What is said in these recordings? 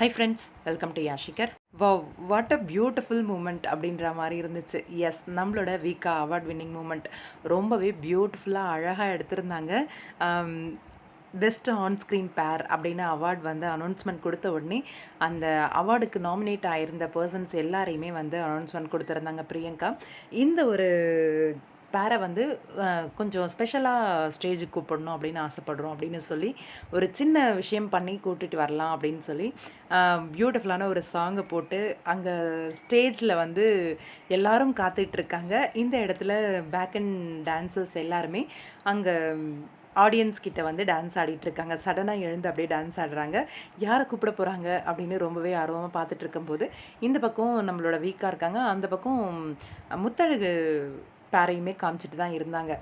High friends, welcome to Yashikar. Wow, what a beautiful moment அப்படின்ற மாதிரி இருந்துச்சு. எஸ், நம்மளோட வீக்கா அவார்ட் வின்னிங் மூமெண்ட் ரொம்பவே பியூட்டிஃபுல்லாக அழகாக எடுத்திருந்தாங்க. பெஸ்ட் ஆன் ஸ்க்ரீன் பேர் அப்படின்னு அவார்ட் வந்து அனௌன்ஸ்மெண்ட் கொடுத்த உடனே அந்த அவார்டுக்கு நாமினேட் ஆகிருந்த பர்சன்ஸ் எல்லாரையுமே வந்து அனௌன்ஸ்மெண்ட் கொடுத்துருந்தாங்க பிரியங்கா. இந்த ஒரு பேரை வந்து கொஞ்சம் ஸ்பெஷலாக ஸ்டேஜுக்கு கூப்பிடணும் அப்படின்னு ஆசைப்படுறோம் அப்படின்னு சொல்லி ஒரு சின்ன விஷயம் பண்ணி கூட்டிகிட்டு வரலாம் அப்படின்னு சொல்லி பியூட்டிஃபுல்லான ஒரு சாங்கை போட்டு அங்கே ஸ்டேஜில் வந்து எல்லாரும் காத்துட்ருக்காங்க. இந்த இடத்துல பேக் அண்ட் டான்சர்ஸ் எல்லாருமே அங்கே ஆடியன்ஸ் கிட்ட வந்து டான்ஸ் ஆடிட்டுருக்காங்க. சடனாக எழுந்து அப்படியே டான்ஸ் ஆடுறாங்க. யாரை கூப்பிட போகிறாங்க அப்படின்னு ரொம்பவே ஆர்வமாக பார்த்துட்டு இருக்கும்போது இந்த பக்கம் நம்மளோட வீக்காக இருக்காங்க, அந்த பக்கம் முத்தழகு பேரையுமே காமிச்சிட்டு தான் இருந்தாங்க.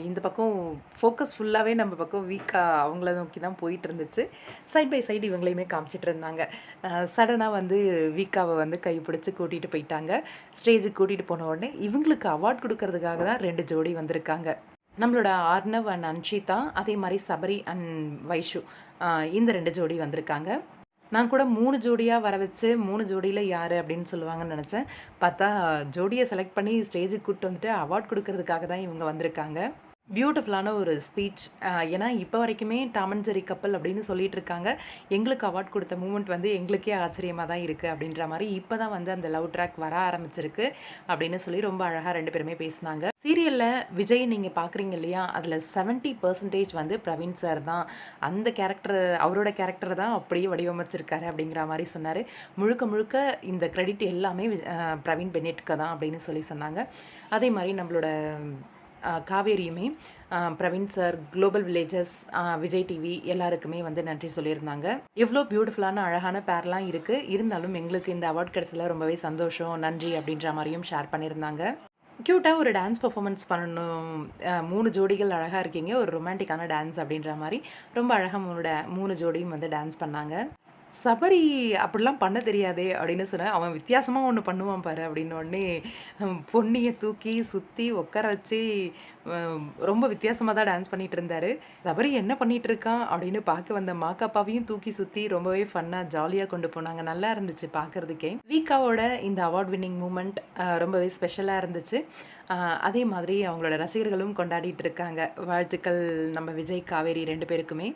இந்த பக்கம் ஃபோக்கஸ் ஃபுல்லாகவே நம்ம பக்கம் வீக்காக அவங்கள நோக்கி தான் போயிட்டு இருந்துச்சு. சைட் பை சைடு இவங்களையுமே காமிச்சிட்டு இருந்தாங்க. சடனாக வந்து வீக்காவை வந்து கைப்பிடிச்சி கூட்டிகிட்டு போயிட்டாங்க. ஸ்டேஜுக்கு கூட்டிகிட்டு போன உடனே இவங்களுக்கு அவார்ட் கொடுக்கறதுக்காக தான் 2 ஜோடி வந்திருக்காங்க. நம்மளோட ஆர்னவ் அண்ட் அன்ஷிதா, அதே மாதிரி சபரி அண்ட் வைஷு, இந்த 2 ஜோடி வந்திருக்காங்க. நான் கூட 3 ஜோடியாக வர வச்சு 3 ஜோடியில் யார் அப்படின்னு சொல்லுவாங்கன்னு நினச்சேன். பார்த்தா ஜோடியை செலக்ட் பண்ணி ஸ்டேஜுக்கு கூப்பிட்டு வந்துட்டு அவார்ட் கொடுக்கறதுக்காக தான் இவங்க வந்திருக்காங்க. பியூட்டிஃபுல்லான ஒரு ஸ்பீச். ஏன்னா இப்போ வரைக்குமே டாம் அண்ட் ஜெர்ரி கப்பல் அப்படின்னு சொல்லிட்டு இருக்காங்க. எங்களுக்கு அவார்ட் கொடுத்த மூமெண்ட் வந்து எங்களுக்கே ஆச்சரியமாக தான் இருக்குது அப்படின்ற மாதிரி இப்போ தான் வந்து அந்த லவ் ட்ராக் வர ஆரம்பிச்சிருக்கு அப்படின்னு சொல்லி ரொம்ப அழகாக 2 பேருமே பேசினாங்க. சீரியலில் விஜய் நீங்கள் பார்க்குறீங்க இல்லையா, அதில் 70% வந்து பிரவீன் சார் தான் அந்த கேரக்டர், அவரோட கேரக்டர் தான் அப்படியே வடிவமைச்சிருக்காரு அப்படிங்கிற மாதிரி சொன்னார். முழுக்க முழுக்க இந்த கிரெடிட் எல்லாமே பிரவீன் பென்னெட்க்கு தான் அப்படின்னு சொல்லி சொன்னாங்க. அதே மாதிரி நம்மளோட காவேரியுமே Praveen sir, global villages, Vijay TV எல்லாருக்குமே வந்து நன்றி சொல்லியிருந்தாங்க. எவ்வளோ பியூட்டிஃபுல்லான அழகான பேர்லாம் இருக்குது, இருந்தாலும் எங்களுக்கு இந்த அவார்ட் கிடைச்சல ரொம்பவே சந்தோஷம், நன்றி அப்படின்ற மாதிரியும் ஷேர் பண்ணியிருந்தாங்க. க்யூட்டாக ஒரு டான்ஸ் பர்ஃபார்மன்ஸ் பண்ணணும், 3 ஜோடிகள் அழகாக இருக்கீங்க, ஒரு ரொமான்டிக்கான டான்ஸ் அப்படின்ற மாதிரி ரொம்ப அழகாக 3 ஜோடியும் வந்து டான்ஸ் பண்ணாங்க. சபரி அப்படிலாம் பண்ண தெரியாதே அப்படின்னு சொன்னேன். அவன் வித்தியாசமாக ஒன்று பண்ணுவான் பாரு அப்படின்னு உடனே பொன்னியை தூக்கி சுற்றி உட்கார வச்சு ரொம்ப வித்தியாசமாக தான் டான்ஸ் பண்ணிகிட்டு இருந்தார். சபரி என்ன பண்ணிகிட்டு இருக்கான் அப்படின்னு பார்க்க வந்த மாக்காப்பாவையும் தூக்கி சுற்றி ரொம்பவே ஃபன்னாக ஜாலியாக கொண்டு போனாங்க. நல்லா இருந்துச்சு பார்க்குறதுக்கே. வீக்காவோட இந்த அவார்ட் வின்னிங் மூமெண்ட் ரொம்பவே ஸ்பெஷலாக இருந்துச்சு. அதே மாதிரி அவங்களோட ரசிகர்களும் கொண்டாடிட்டு இருக்காங்க. வாழ்த்துக்கள் நம்ம விஜய், காவேரி 2 பேருக்குமே.